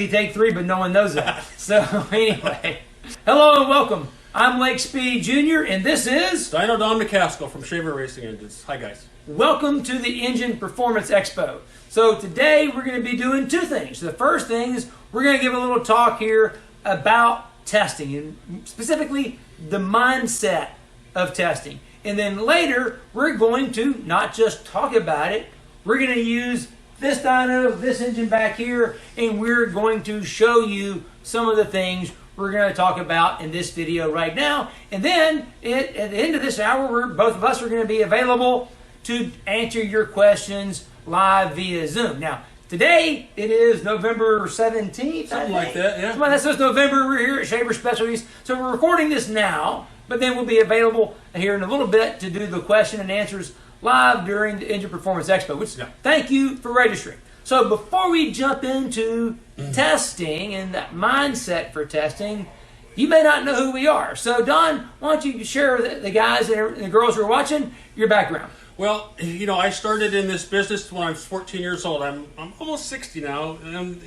technically take 3, but no one knows that. So anyway, hello and welcome. I'm Lake Speed Jr. and this is Dyno Mac Askill from Shaver Racing Engines. Hi guys. Welcome to the Engine Performance Expo. So today we're going to be doing 2 things. The first thing is we're going to give a little talk here about testing and specifically the mindset of testing. And then later we're going to not just talk about it, we're going to use this dyno, this engine back here, and we're going to show you some of the things we're going to talk about in this video right now. And then at the end of this hour, both of us are going to be available to answer your questions live via Zoom. Now, today it is November 17th. Something like that, yeah. That says November. We're here at Shaver Specialties. So we're recording this now, but then we'll be available here in a little bit to do the question and answers live during the Engine Performance Expo, which thank you for registering. So before we jump into testing and that mindset for testing, you may not know who we are. So Don, why don't you share with the guys and the girls who are watching your background? Well, you know, I started in this business when I was 14 years old. I'm almost 60 now, and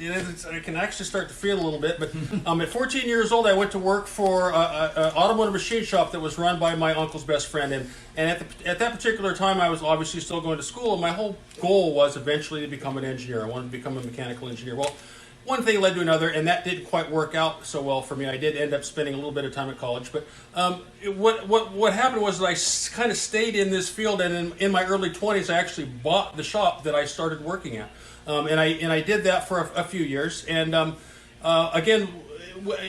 I can actually start to feel a little bit. But at 14 years old, I went to work for an automotive machine shop that was run by my uncle's best friend. And at that particular time, I was obviously still going to school, and my whole goal was eventually to become an engineer. I wanted to become a mechanical engineer. Well, one thing led to another, and that didn't quite work out so well for me. I did end up spending a little bit of time at college, but what happened was that I kind of stayed in this field, and in my early 20s, I actually bought the shop that I started working at, and I did that for a few years. And again,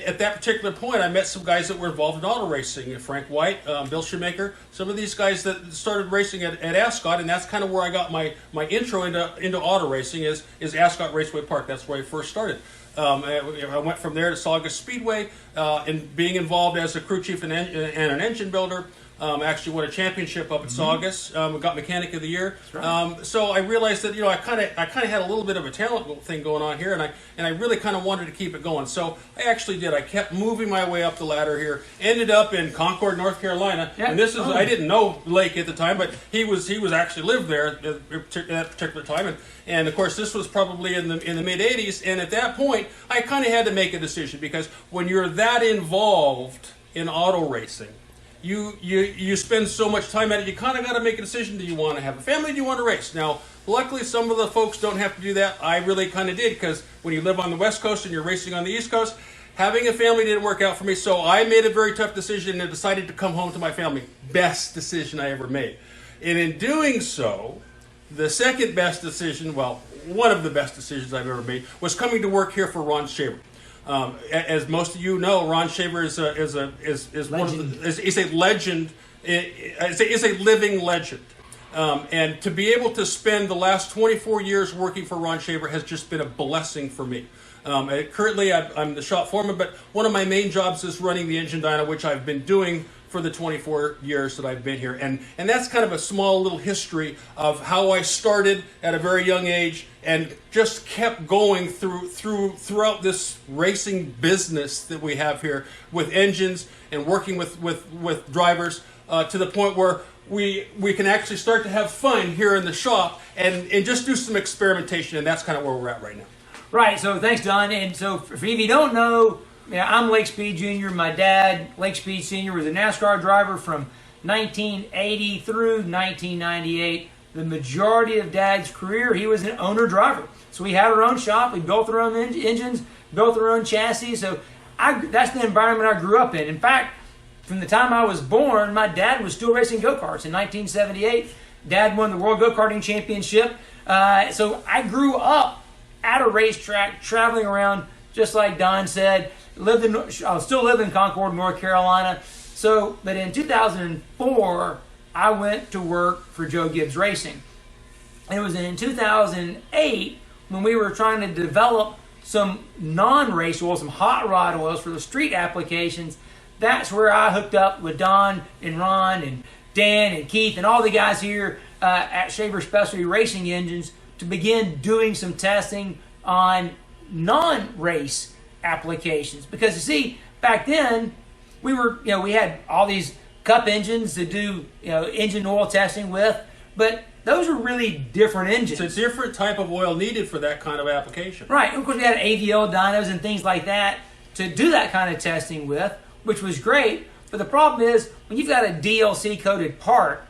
at that particular point, I met some guys that were involved in auto racing. Frank White, Bill Shoemaker, some of these guys that started racing at Ascot, and that's kind of where I got my intro into auto racing is Ascot Raceway Park. That's where I first started. I went from there to Saugus Speedway, and being involved as a crew chief and an engine builder. Actually won a championship up at Saugus. Got Mechanic of the Year. Right. So I realized that I kind of had a little bit of a talent thing going on here, and I really kind of wanted to keep it going. So I actually did. I kept moving my way up the ladder here. Ended up in Concord, North Carolina. Yep. And this is I didn't know Lake at the time, but he was actually lived there at that particular time. And of course this was probably in the mid '80s. And at that point I kind of had to make a decision, because when you're that involved in auto racing, you spend so much time at it, you kind of got to make a decision. Do you want to have a family? Do you want to race? Now, luckily, some of the folks don't have to do that. I really kind of did, because when you live on the West Coast and you're racing on the East Coast, having a family didn't work out for me. So I made a very tough decision and decided to come home to my family. Best decision I ever made. And in doing so, the second best decision, well, one of the best decisions I've ever made, was coming to work here for Ron Shaver. As most of you know, Ron Shaver is a legend. Is a living legend, and to be able to spend the last 24 years working for Ron Shaver has just been a blessing for me. Currently, I'm the shop foreman, but one of my main jobs is running the engine dyno, which I've been doing for the 24 years that I've been here. And that's kind of a small little history of how I started at a very young age and just kept going throughout this racing business that we have here with engines and working with drivers to the point where we can actually start to have fun here in the shop and just do some experimentation, and that's kind of where we're at right now. Right, so thanks, Don. And so if you don't know, I'm Lake Speed Jr. My dad, Lake Speed Sr., was a NASCAR driver from 1980 through 1998. The majority of Dad's career, he was an owner-driver. So we had our own shop. We built our own engines, built our own chassis. So that's the environment I grew up in. In fact, from the time I was born, my dad was still racing go-karts. In 1978, Dad won the World Go-Karting Championship. So I grew up at a racetrack, traveling around, just like Don said. I still live in Concord, North Carolina. So, but in 2004, I went to work for Joe Gibbs Racing. And it was in 2008 when we were trying to develop some non-race oils, some hot rod oils for the street applications. That's where I hooked up with Don and Ron and Dan and Keith and all the guys here at Shaver Specialties Racing Engines to begin doing some testing on non-race applications. Because you see, back then we had all these cup engines to do engine oil testing with, but those are really different engines. It's a different type of oil needed for that kind of application. Right. And of course, we had AVL dynos and things like that to do that kind of testing with, which was great. But the problem is, when you've got a DLC-coated part,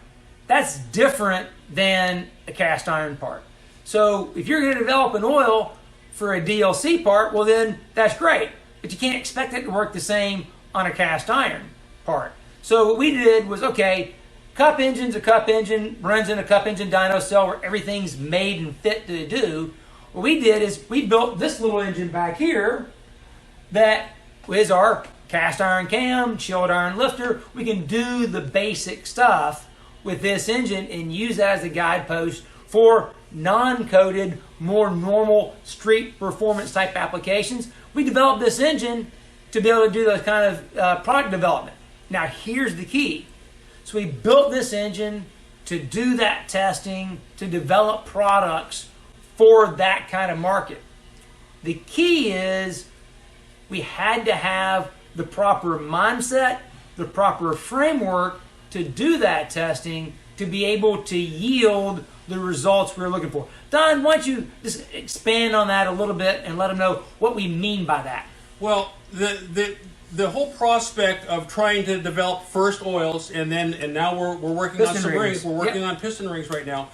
that's different than a cast iron part. So if you're going to develop an oil for a DLC part, well then that's great. But you can't expect it to work the same on a cast iron part. So what we did was, okay, cup engine's a cup engine, runs in a cup engine dyno cell where everything's made and fit to do. What we did is we built this little engine back here that is our cast iron cam, chilled iron lifter. We can do the basic stuff with this engine and use that as a guidepost for non-coated, more normal street performance type applications. We developed this engine to be able to do those kind of product development. Now here's the key. So we built this engine to do that testing, to develop products for that kind of market. The key is we had to have the proper mindset, the proper framework to do that testing to be able to yield the results we were looking for. Don, why don't you just expand on that a little bit and let them know what we mean by that? Well, the whole prospect of trying to develop first oils and now we're working on some rings. We're working on piston rings right now.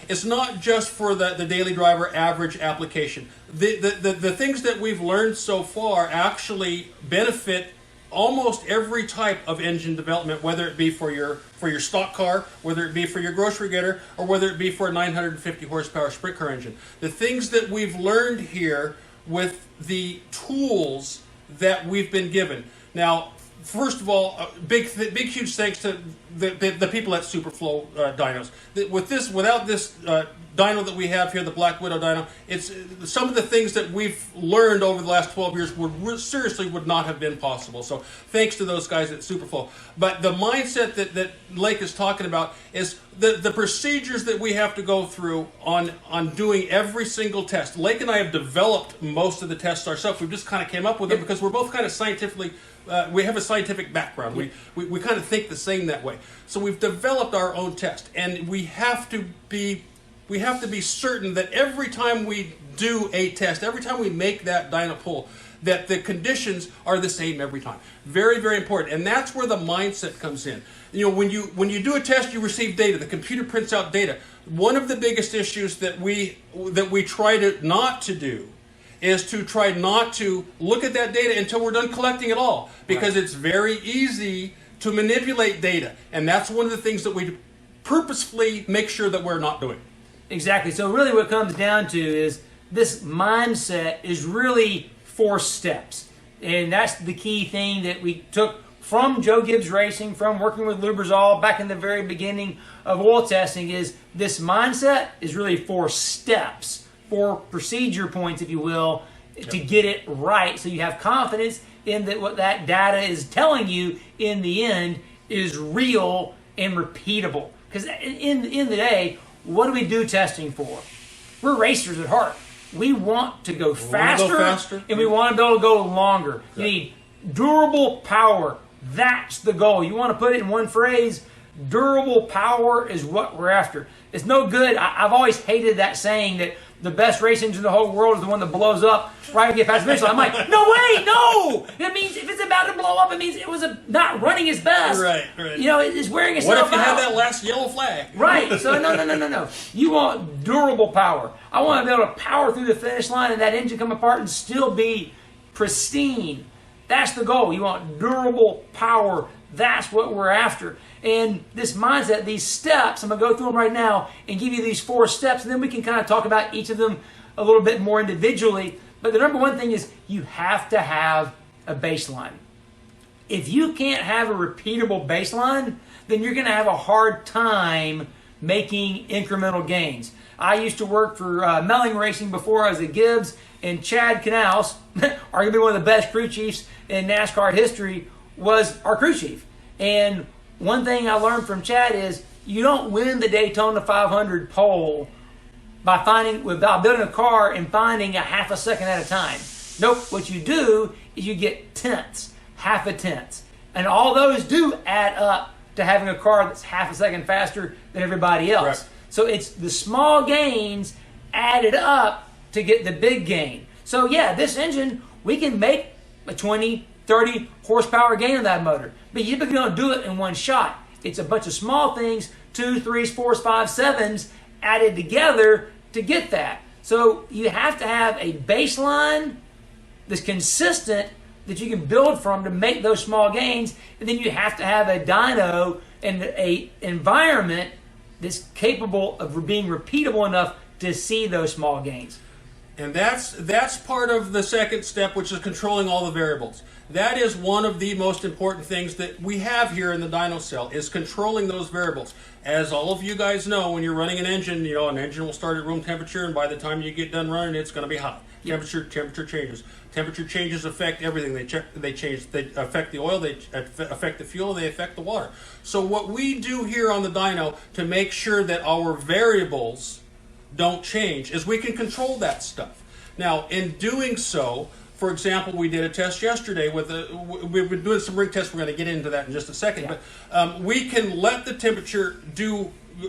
It's not just for the daily driver average application. The things that we've learned so far actually benefit almost every type of engine development, whether it be for your stock car, whether it be for your grocery getter, or whether it be for a 950 horsepower sprint car engine. The things that we've learned here with the tools that we've been given. Now, first of all, big huge thanks to the people at Superflow dynos. Without this dyno that we have here, the Black Widow dyno, it's some of the things that we've learned over the last 12 years would not have been possible. So thanks to those guys at Superflow. But the mindset that Lake is talking about is the procedures that we have to go through on doing every single test. Lake and I have developed most of the tests ourselves. We've just kind of came up with them because we're both kind of scientifically. We have a scientific background. We kind of think the same that way. So we've developed our own test, and we have to be certain that every time we do a test, every time we make that dyno pull, that the conditions are the same every time. Very, very important, and that's where the mindset comes in. You know, when you do a test, you receive data. The computer prints out data. One of the biggest issues that we try not to do is to try not to look at that data until we're done collecting it all, because it's very easy to manipulate data, and that's one of the things that we purposefully make sure that we're not doing. Exactly. So really what it comes down to is this mindset is really 4 steps, and that's the key thing that we took from Joe Gibbs Racing, from working with Lubrizol back in the very beginning of oil testing. Is this mindset is really 4 steps, 4 procedure points, if you will, to get it right, so you have confidence in that what that data is telling you in the end is real and repeatable. Because in the end of the day, what do we do testing for? We're racers at heart. We want to go faster, and we want to be able to go longer. You need durable power. That's the goal. You want to put it in one phrase, durable power is what we're after. It's no good. I've always hated that saying that the best race engine in the whole world is the one that blows up right when you get past the finish line. I'm like, no way, no! It means if it's about to blow up, it means it was not running its best. Right. You know, it's wearing itself out. What if you had that last yellow flag? Right. So no. You want durable power. I want to be able to power through the finish line and that engine come apart and still be pristine. That's the goal. You want durable power. That's what we're after. And this mindset, these steps, I'm going to go through them right now and give you these 4 steps, and then we can kind of talk about each of them a little bit more individually. But the number one thing is you have to have a baseline. If you can't have a repeatable baseline, then you're going to have a hard time making incremental gains. I used to work for Melling Racing before I was at Gibbs, and Chad Canals, arguably one of the best crew chiefs in NASCAR history, was our crew chief. And one thing I learned from Chad is you don't win the Daytona 500 pole by building a car and finding a half a second at a time. Nope. What you do is you get tenths, half a tenth. And all those do add up to having a car that's half a second faster than everybody else. Right. So it's the small gains added up to get the big gain. So yeah, this engine, we can make a 20, 30 horsepower gain on that motor, but you don't do it in one shot. It's a bunch of small things, 2, 3s, 4s, 5s, 7s added together to get that. So you have to have a baseline that's consistent that you can build from to make those small gains, and then you have to have a dyno and a environment that's capable of being repeatable enough to see those small gains. And that's part of the second step, which is controlling all the variables. That is one of the most important things that we have here in the dyno cell, is controlling those variables. As all of you guys know, when you're running an engine, an engine will start at room temperature, and by the time you get done running, it's going to be hot. Yep. Temperature changes. Temperature changes affect everything. They change. They affect the oil. They affect the fuel. They affect the water. So what we do here on the dyno to make sure that our variables don't change is we can control that stuff. Now, in doing so, for example, we did a test yesterday with we've been doing some rig tests. We're going to get into that in just a second. Yeah. But we can let the temperature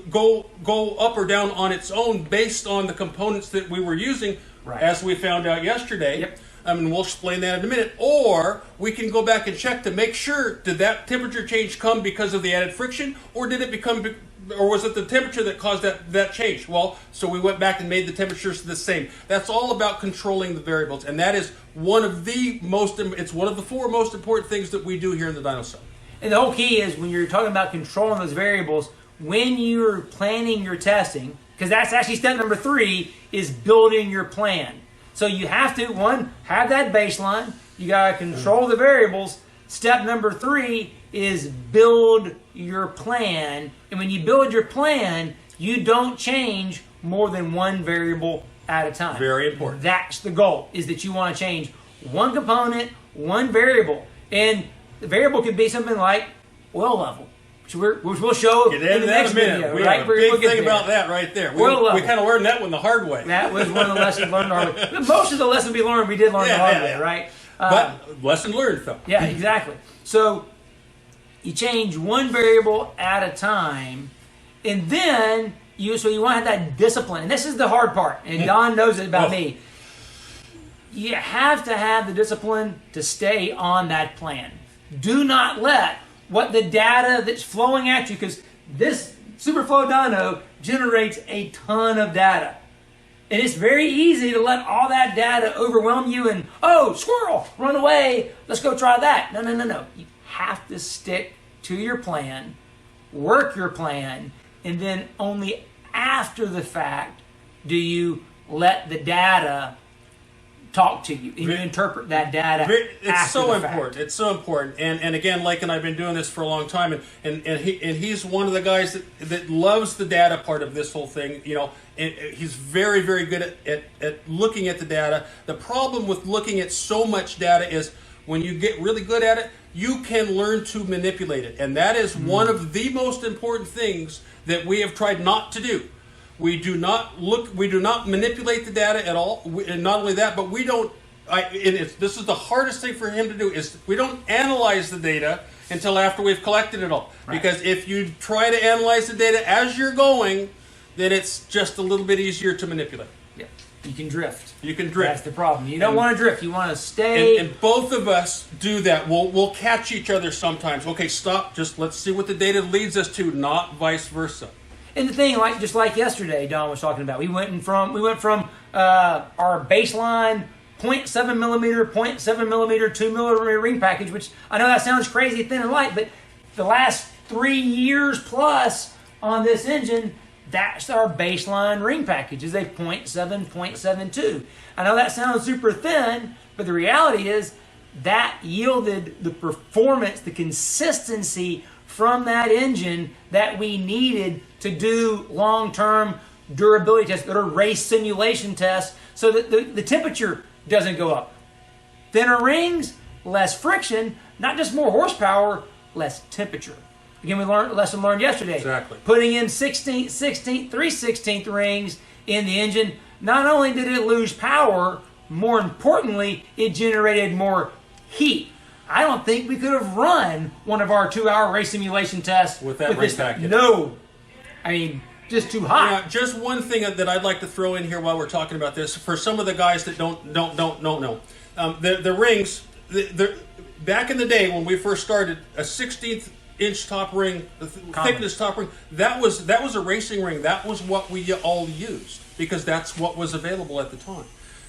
go up or down on its own based on the components that we were using, right, as we found out yesterday. Yep. And we'll explain that in a minute. Or we can go back and check to make sure, did that temperature change come because of the added friction, or did it or was it the temperature that caused that change? Well, so we went back and made the temperatures the same. That's all about controlling the variables, and that is one of the four most important things that we do here in the dyno cell. And the whole key is when you're talking about controlling those variables, when you're planning your testing, because that's actually step number 3, is building your plan. So you have to, one, have that baseline. You got to control the variables. Step number 3 is build your plan. And when you build your plan, you don't change more than one variable at a time. Very important. That's the goal, is that you want to change one component, one variable. And the variable could be something like oil level, which we'll show in the next video. We right? have a big thing about that right there. We kind of learned that one the hard way. That was one of the lessons learned the hard way. Most of the lessons we learned, we did learn the hard way, right? But lesson learned, though. Yeah, exactly. So you change one variable at a time, and then you want to have that discipline. And this is the hard part, and Don knows it about me. You have to have the discipline to stay on that plan. Do not let what the data that's flowing at you, because this Superflow dyno generates a ton of data. And it's very easy to let all that data overwhelm you and, oh, squirrel, run away, let's go try that. No. You have to stick to your plan, work your plan, and then only after the fact do you let the data talk to you, and you interpret that data. It's so important. It's so important. And again, Lake and I've been doing this for a long time, and he's one of the guys that loves the data part of this whole thing. And he's very, very good at looking at the data. The problem with looking at so much data is when you get really good at it, you can learn to manipulate it, and that is one of the most important things that we have tried not to do. We do not manipulate the data at all. And not only that, but we don't. This is the hardest thing for him to do, is we don't analyze the data until after we've collected it all. Right. Because if you try to analyze the data as you're going, then it's just a little bit easier to manipulate. Yeah, you can drift. That's the problem. You don't want to drift. You want to stay. And both of us do that. We'll catch each other sometimes. Okay, stop. Just let's see what the data leads us to, not vice versa. And the thing, just like yesterday, Don was talking about, we went from our baseline 0.7 millimeter, 0.7 millimeter, 2 millimeter ring package, which I know that sounds crazy, thin and light, but the last 3 years plus on this engine, that's our baseline ring package, is a 0.7, 0.72. I know that sounds super thin, but the reality is that yielded the performance, the consistency from that engine that we needed to do long-term durability tests, that are race simulation tests, so that the temperature doesn't go up. Thinner rings, less friction, not just more horsepower, less temperature. Again, we learned a lesson learned yesterday. Exactly. Putting in 3/16 rings in the engine, not only did it lose power, more importantly, it generated more heat. I don't think we could have run one of our 2-hour race simulation tests with that ring package. No. I mean, just too hot. Yeah, just one thing that I'd like to throw in here while we're talking about this, for some of the guys that don't know, the rings, back in the day when we first started, a 16th inch top ring, thickness top ring, that was a racing ring. That was what we all used because that's what was available at the time.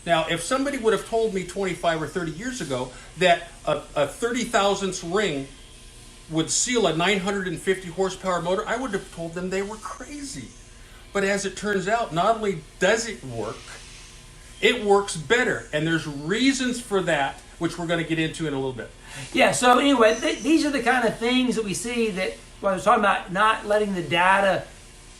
Now, if somebody would have told me 25 or 30 years ago that a 30 thousandths ring would seal a 950 horsepower motor, I would have told them they were crazy. But as it turns out, not only does it work, it works better. And there's reasons for that, which we're going to get into in a little bit. Yeah, so anyway, these are the kind of things that we see that when I was talking about not letting the data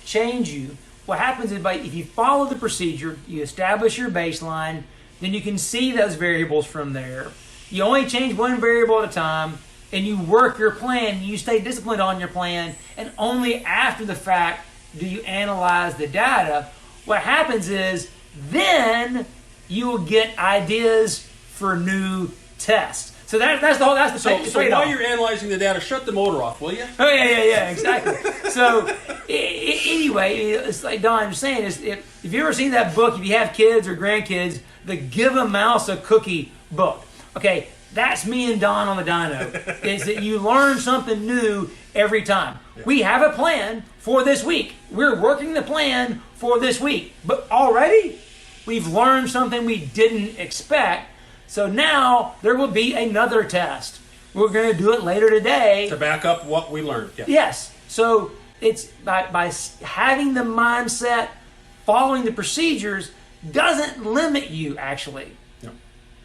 change you. What happens is if you follow the procedure, you establish your baseline, then you can see those variables from there. You only change one variable at a time, and you work your plan. You stay disciplined on your plan, and only after the fact do you analyze the data. What happens is then you will get ideas for new tests. So that's the whole. So while you're analyzing the data, shut the motor off, will you? Oh yeah, exactly. So anyway, it's like Don was saying, is if you ever seen that book, if you have kids or grandkids, the Give a Mouse a Cookie book. Okay, that's me and Don on the dyno. Is that you learn something new every time. Yeah. We have a plan for this week. We're working the plan for this week, but already we've learned something we didn't expect. So now there will be another test. We're going to do it later today. To back up what we learned. Yeah. Yes. So it's by having the mindset, following the procedures, doesn't limit you actually. No.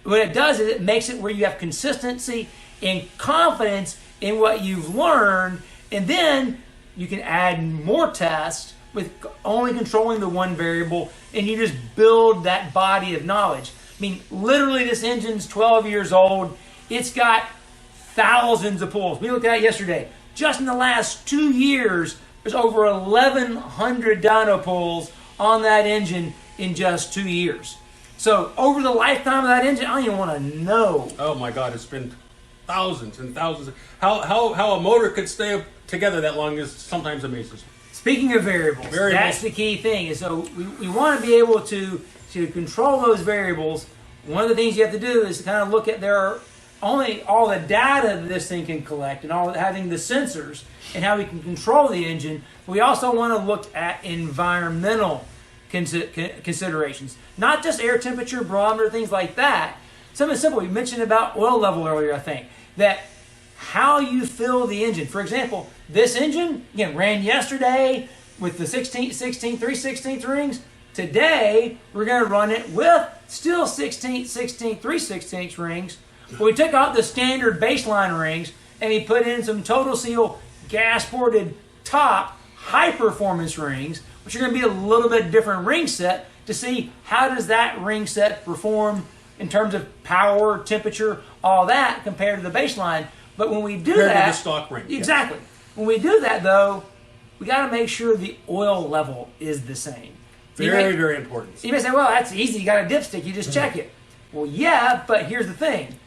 What it does is it makes it where you have consistency and confidence in what you've learned, and then you can add more tests with only controlling the one variable, and you just build that body of knowledge. I mean, literally, this engine's 12 years old. It's got thousands of pulls. We looked at it yesterday. Just in the last 2 years, there's over 1,100 dyno pulls on that engine in just 2 years. So over the lifetime of that engine, I don't even want to know. Oh my God, it's been thousands and thousands. How a motor could stay together that long is sometimes amazes me. Speaking of variables, that's the key thing. And so we want to be able to control those variables. One of the things you have to do is to kind of look at only all the data that this thing can collect and having the sensors and how we can control the engine. We also want to look at environmental considerations, not just air temperature, barometer, things like that. Something simple. We mentioned about oil level earlier, I think, that how you fill the engine. For example, this engine, again, ran yesterday with the 3/16 rings. Today, we're going to run it with still 3/16 rings. But we took out the standard baseline rings and we put in some total seal gas-ported top high-performance rings, which are going to be a little bit different ring set to see how does that ring set perform in terms of power, temperature, all that compared to the baseline. But when we do compared that, to the stock ring. Exactly. Yes. When we do that, though, we got to make sure the oil level is the same. Very important. You may say, well, that's easy. You got a dipstick. You just check it. Well, yeah, but here's the thing.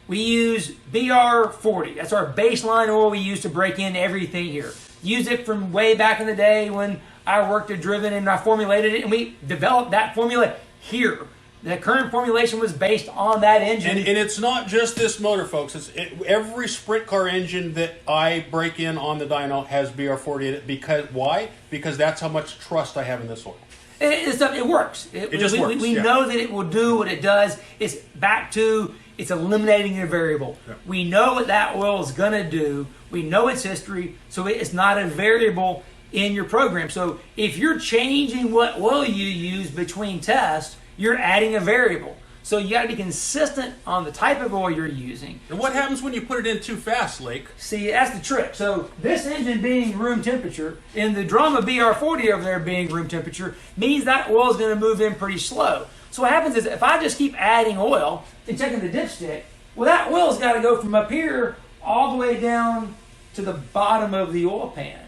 We use BR40. That's our baseline oil we use to break in everything here. Use it from way back in the day when I worked at Driven and I formulated it, and we developed that formula here. The current formulation was based on that engine. And it's not just this motor, folks. Every sprint car engine that I break in on the dyno has BR40 in it. Because why? Because that's how much trust I have in this oil. It works. It just works. We know that it will do what it does. It's back to it's eliminating a variable. Yeah. We know what that oil is going to do. We know its history, so it's not a variable in your program. So if you're changing what oil you use between tests, you're adding a variable. So you got to be consistent on the type of oil you're using. And what happens when you put it in too fast, Lake? See, that's the trick. So this engine being room temperature, and the drum of BR40 over there being room temperature, means that oil is going to move in pretty slow. So what happens is if I just keep adding oil and checking the dipstick, well, that oil's got to go from up here all the way down to the bottom of the oil pan.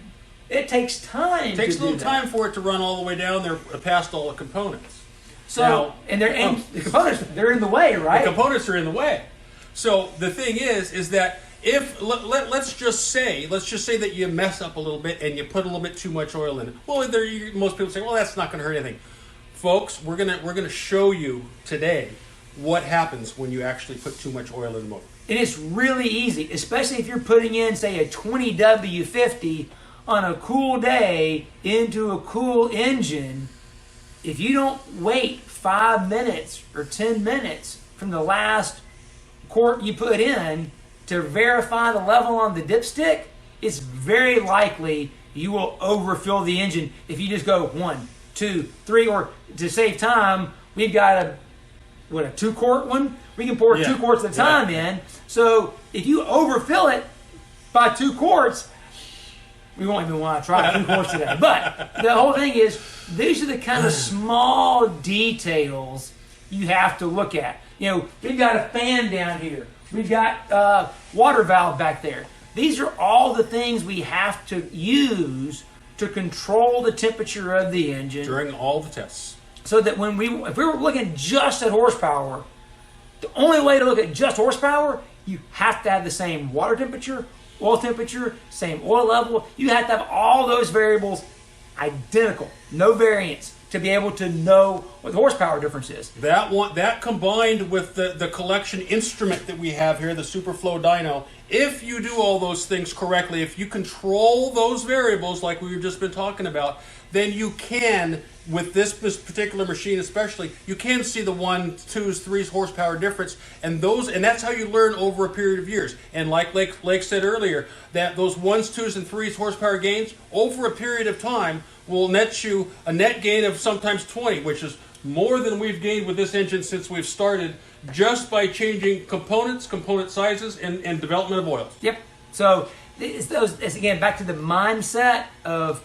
It takes time. It takes a little time for it to run all the way down there past all the components. So, now, and the components, they're in the way, right? The components are in the way. So the thing is that let's just say that you mess up a little bit and you put a little bit too much oil in it. Well, most people say, well, that's not going to hurt anything. Folks, we're gonna show you today what happens when you actually put too much oil in the motor. And it's really easy, especially if you're putting in, say, a 20W50 on a cool day into a cool engine. If you don't wait 5 minutes or 10 minutes from the last quart you put in to verify the level on the dipstick, it's very likely you will overfill the engine if you just go 1, 2, 3, or to save time, we've got a 2-quart one? We can pour 2 quarts at a time in. So if you overfill it by 2 quarts, we won't even want to try 2 quarts today. But the whole thing is, these are the kind of small details you have to look at. You know, we've got a fan down here. We've got water valve back there. These are all the things we have to use to control the temperature of the engine during all the tests. So that if we were looking just at horsepower, the only way to look at just horsepower, you have to have the same water temperature, oil temperature, same oil level. You have to have all those variables identical, no variance, to be able to know what the horsepower difference is. That combined with the collection instrument that we have here, the Superflow Dyno, if you do all those things correctly, if you control those variables like we've just been talking about, then you can, with this particular machine especially, you can see the 1, 2s, 3s horsepower difference, and that's how you learn over a period of years. And like Lake said earlier, that those 1s, 2s, and 3s horsepower gains over a period of time will net you a net gain of sometimes 20, which is more than we've gained with this engine since we've started, just by changing components, component sizes, and development of oils. Yep. So it's again back to the mindset of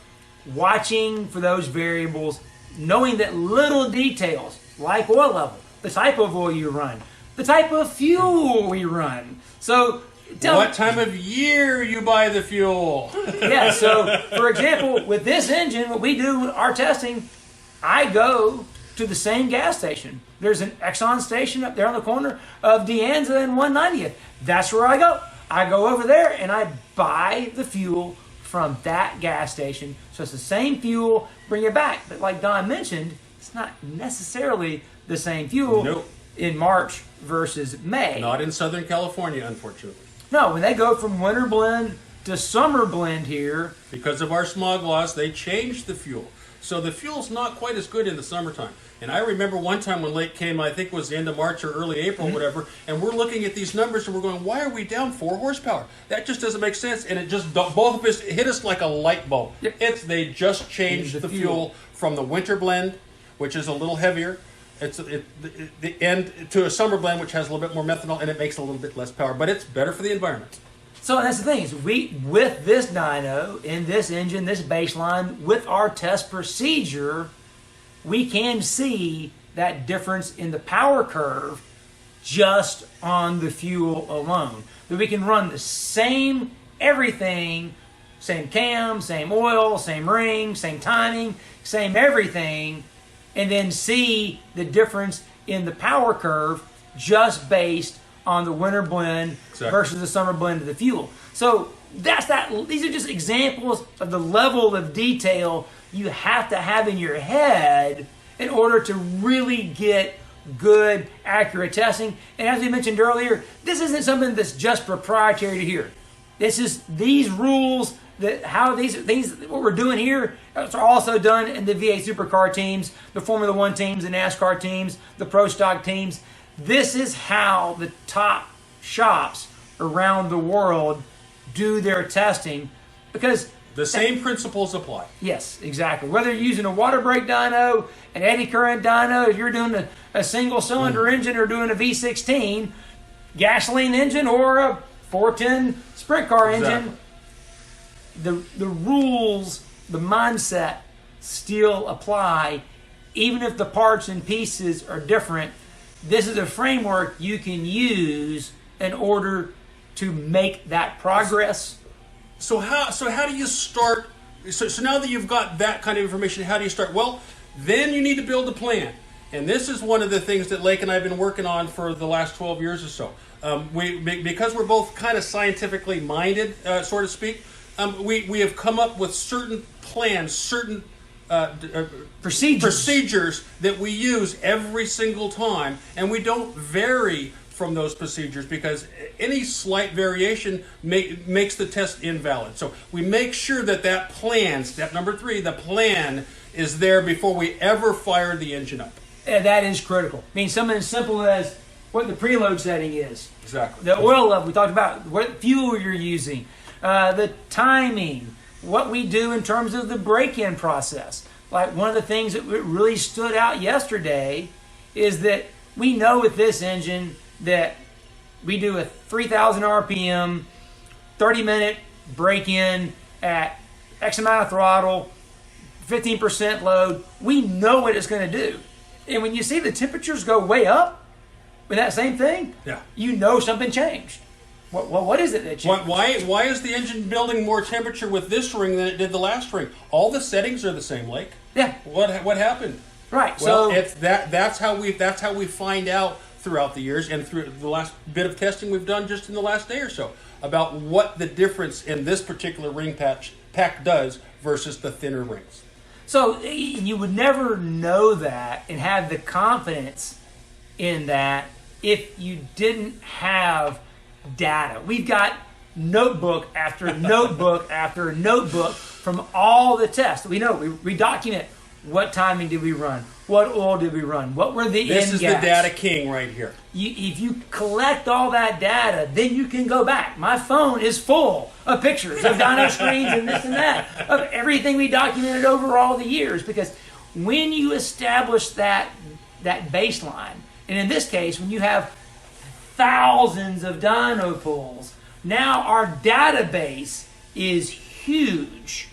watching for those variables, knowing that little details like oil level, the type of oil you run, the type of fuel we run. So what time of year you buy the fuel. Yeah, so for example, with this engine, what we do our testing, I go to the same gas station. There's an Exxon station up there on the corner of De Anza and 190th. That's where I go. I go over there and I buy the fuel from that gas station. So it's the same fuel, bring it back. But like Don mentioned, it's not necessarily the same fuel in March versus May. Not in Southern California, unfortunately. No, when they go from winter blend to summer blend here. Because of our smog laws, they changed the fuel. So the fuel's not quite as good in the summertime. And I remember one time when Lake came, I think it was the end of March or early April, whatever, and we're looking at these numbers and we're going, why are we down 4 horsepower? That just doesn't make sense. And it just, both of us, it hit us like a light bulb. Yep. They just changed the fuel from the winter blend, which is a little heavier, the end to a summer blend, which has a little bit more methanol, and it makes a little bit less power. But it's better for the environment. So that's the thing, is with this dyno, in this engine, this baseline, with our test procedure, we can see that difference in the power curve just on the fuel alone. That we can run the same everything, same cam, same oil, same ring, same timing, same everything, and then see the difference in the power curve just based on the winter blend versus the summer blend of the fuel. So that's that. These are just examples of the level of detail you have to have in your head in order to really get good, accurate testing. And as we mentioned earlier, this isn't something that's just proprietary to here. This is these rules that how these what we're doing here are also done in the V8 supercar teams, the Formula One teams, the NASCAR teams, the Pro Stock teams. This is how the top shops around the world do their testing, because the same principles apply. Yes, exactly. Whether you're using a water brake dyno, an eddy current dyno, if you're doing a single cylinder engine or doing a V16 gasoline engine or a 410 sprint car engine, the rules, the mindset still apply, even if the parts and pieces are different. This is a framework you can use in order to make that progress. So how do you start? So now that you've got that kind of information, how do you start? Well, then you need to build a plan. And this is one of the things that Lake and I have been working on for the last 12 years or so. Because we're both kind of scientifically minded, so to speak, we have come up with certain plans, certain procedures that we use every single time, and we don't vary from those procedures because any slight variation makes the test invalid. So we make sure that plan, step number 3, the plan is there before we ever fire the engine up. And that is critical. I mean, something as simple as what the preload setting is. Exactly. The oil level, we talked about what fuel you're using, the timing, what we do in terms of the break-in process. Like one of the things that really stood out yesterday is that we know with this engine that we do a 3,000 RPM, 30-minute break-in at X amount of throttle, 15% load. We know what it's going to do. And when you see the temperatures go way up with that same thing, you know something changed. What is it that changed? Why is the engine building more temperature with this ring than it did the last ring? All the settings are the same, Lake. Yeah. What happened? Right. Well, it's that's how we find out throughout the years and through the last bit of testing we've done just in the last day or so about what the difference in this particular ring pack does versus the thinner rings. So you would never know that and have the confidence in that if you didn't have data. We've got notebook after notebook after notebook from all the tests. We know, we document what timing did we run, what oil did we run, what were the This end is gaps. the data king right here. If you collect all that data, then you can go back. My phone is full of pictures of dyno screens and this and that, of everything we documented over all the years. Because when you establish that baseline, and in this case, when you have thousands of dyno pulls, now our database is huge,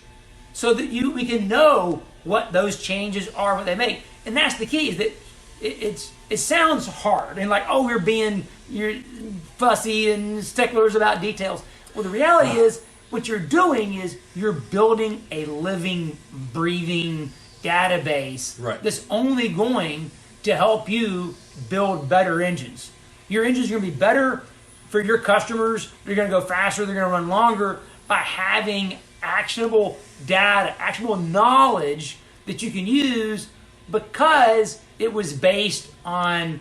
so that we can know what those changes are, what they make. And that's the key, is that it sounds hard and like, oh, you're fussy and sticklers about details. Well, the reality is what you're doing is you're building a living, breathing database that's only going to help you build better engines. Your engines are going to be better for your customers. They're going to go faster. They're going to run longer by having actionable data, actionable knowledge that you can use because it was based on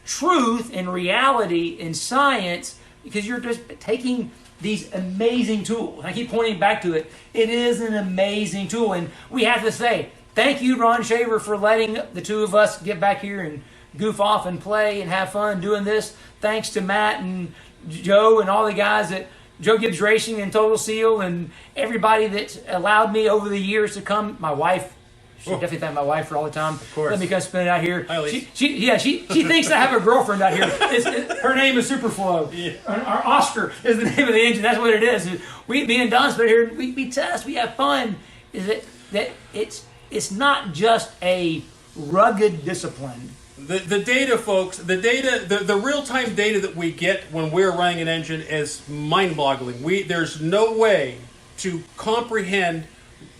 truth and reality and science, because you're just taking these amazing tools. And I keep pointing back to it. It is an amazing tool. And we have to say, thank you, Ron Shaver, for letting the two of us get back here and goof off and play and have fun doing this. Thanks to Matt and Joe and all the guys at Joe Gibbs Racing and Total Seal and everybody that's allowed me over the years to come. My wife, she definitely thank my wife for all the time. Of course. Let me come spend it out here. She thinks I have a girlfriend out here. Her name is Superflow. Yeah. Our Oscar is the name of the engine. That's what it is. Me and Don spend here. We test. We have fun. Is that it's not just a rugged discipline. The data, folks, the real-time data that we get when we're running an engine is mind-boggling. There's no way to comprehend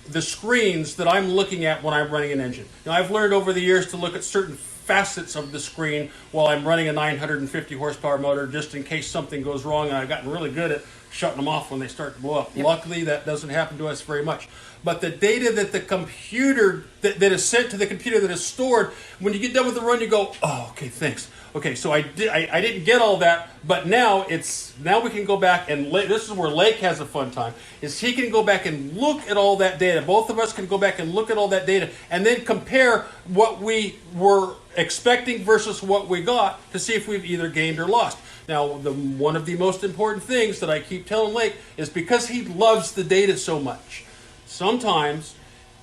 the screens that I'm looking at when I'm running an engine. Now, I've learned over the years to look at certain facets of the screen while I'm running a 950 horsepower motor, just in case something goes wrong, and I've gotten really good at shutting them off when they start to blow up. Yep. Luckily, that doesn't happen to us very much. But the data that the computer, that is sent to the computer, that is stored, when you get done with the run, you go, oh, okay, thanks. Okay, so I didn't get all that, but now we can go back and this is where Lake has a fun time, is he can go back and look at all that data. Both of us can go back and look at all that data and then compare what we were expecting versus what we got to see if we've either gained or lost. Now, one of the most important things that I keep telling Lake is because he loves the data so much, sometimes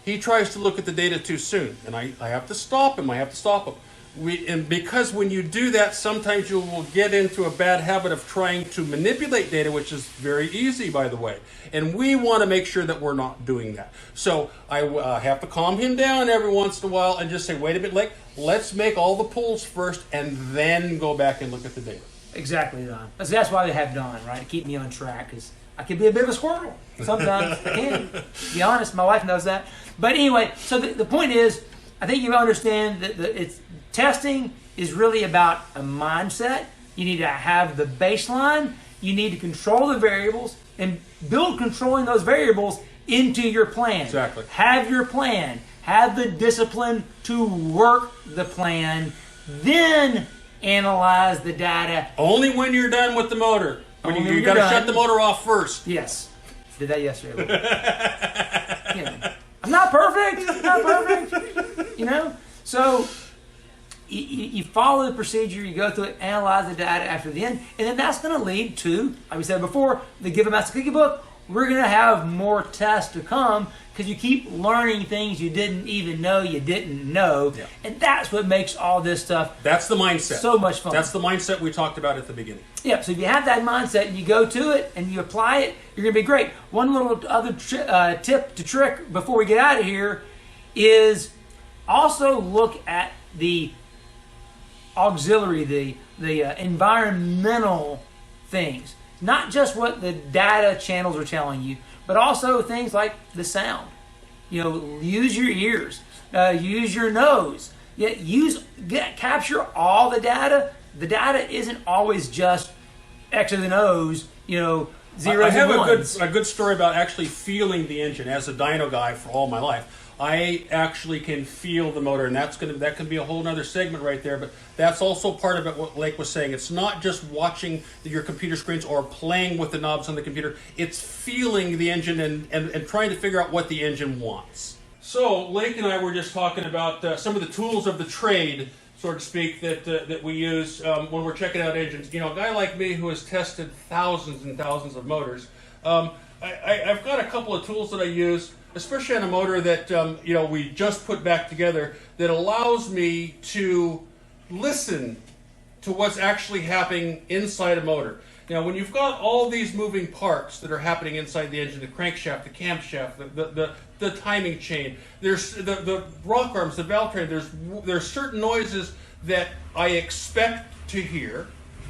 he tries to look at the data too soon, and I have to stop him. And because when you do that, sometimes you will get into a bad habit of trying to manipulate data, which is very easy, by the way. And we want to make sure that we're not doing that. So I have to calm him down every once in a while and just say, wait a bit, Lake, let's make all the pulls first and then go back and look at the data. Exactly, Don. That's why they have Don, right? To keep me on track, because I can be a bit of a squirrel. Sometimes I can. To be honest, my wife knows that. But anyway, so the point is, I think you understand that testing is really about a mindset. You need to have the baseline. You need to control the variables and build controlling those variables into your plan. Exactly. Have your plan. Have the discipline to work the plan. Then analyze the data. Only when you're done with the motor. You got to shut the motor off first. Yes. Did that yesterday. I'm not perfect. I'm not perfect. You know? So you follow the procedure, you go through it, analyze the data after the end, and then that's going to lead to, like we said before, the Give a Master Cookie book. We're going to have more tests to come because you keep learning things you didn't even know you didn't know. Yeah. And that's what makes all this stuff That's the mindset. so much fun. That's the mindset we talked about at the beginning. Yeah, so if you have that mindset and you go to it and you apply it, you're going to be great. One little other tip to trick before we get out of here is also look at the auxiliary, the environmental things. Not just what the data channels are telling you, but also things like the sound. You know, use your ears, use your nose. Capture all the data. The data isn't always just X of the nose, zeros I have and ones. a good story about actually feeling the engine. As a dyno guy for all my life, I actually can feel the motor, and that can be a whole other segment right there. But that's also part of it. What Lake was saying, it's not just watching your computer screens or playing with the knobs on the computer. It's feeling the engine and trying to figure out what the engine wants. So Lake and I were just talking about some of the tools of the trade, so to speak, that we use when we're checking out engines. You know, a guy like me who has tested thousands and thousands of motors, I've got a couple of tools that I use, especially on a motor that we just put back together, that allows me to listen to what's actually happening inside a motor. Now, when you've got all these moving parts that are happening inside the engine, the crankshaft, the camshaft, the timing chain, there's the rock arms, the valve train, there's certain noises that I expect to hear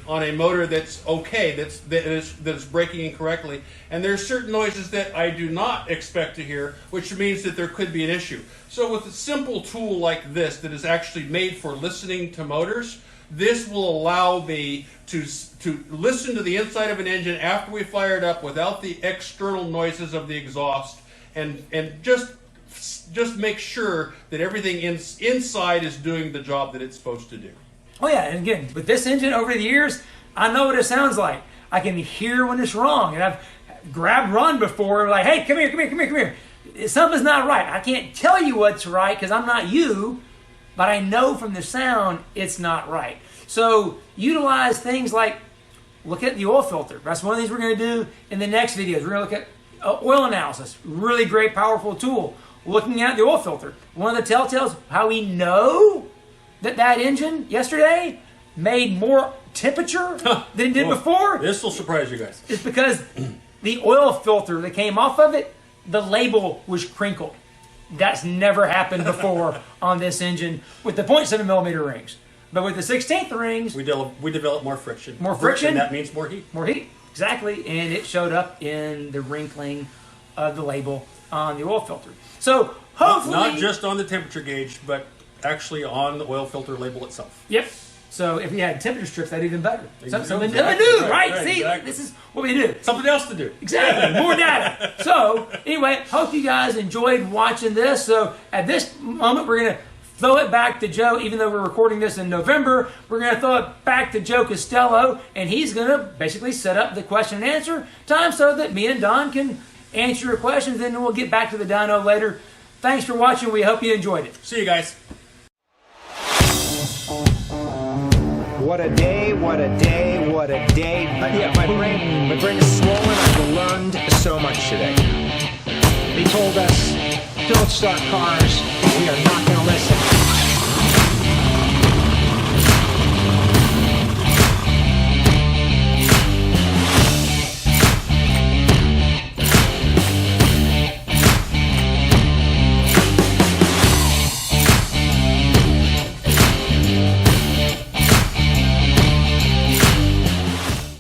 on a motor that's okay, that is braking incorrectly, and there's certain noises that I do not expect to hear, which means that there could be an issue. So with a simple tool like this that is actually made for listening to motors, this will allow me to listen to the inside of an engine after we fire it up without the external noises of the exhaust, and just make sure that everything inside is doing the job that it's supposed to do. Oh yeah, and again, with this engine over the years, I know what it sounds like. I can hear when it's wrong, and I've grabbed Ron before, like, hey, come here. Something's not right. I can't tell you what's right because I'm not you, but I know from the sound it's not right. So utilize things like, look at the oil filter. That's one of the things we're going to do in the next videos. We're going to look at oil analysis. Really great, powerful tool. Looking at the oil filter. One of the telltales, how we know that engine yesterday made more temperature than it did before. This will surprise you guys. It's because the oil filter that came off of it, the label was crinkled. That's never happened before on this engine with the 0.7 millimeter rings. But with the 16th rings, we develop more friction. More friction. That means more heat. More heat, exactly. And it showed up in the wrinkling of the label on the oil filter. So hopefully, not just on the temperature gauge, but actually on the oil filter label itself. Yep. So if we had temperature strips, that'd even better. Something exactly. new, right? See, exactly. This is what we do. Something else to do. Exactly. More data. So anyway, hope you guys enjoyed watching this. So at this moment, we're going to throw it back to Joe. Even though we're recording this in November, we're going to throw it back to Joe Costello, and he's going to basically set up the question and answer time so that me and Don can answer your questions. Then we'll get back to the dyno later. Thanks for watching. We hope you enjoyed it. See you guys. What a day, what a day, what a day. Yeah, my brain is swollen. I've learned so much today. They told us, don't start cars. We are not going to listen.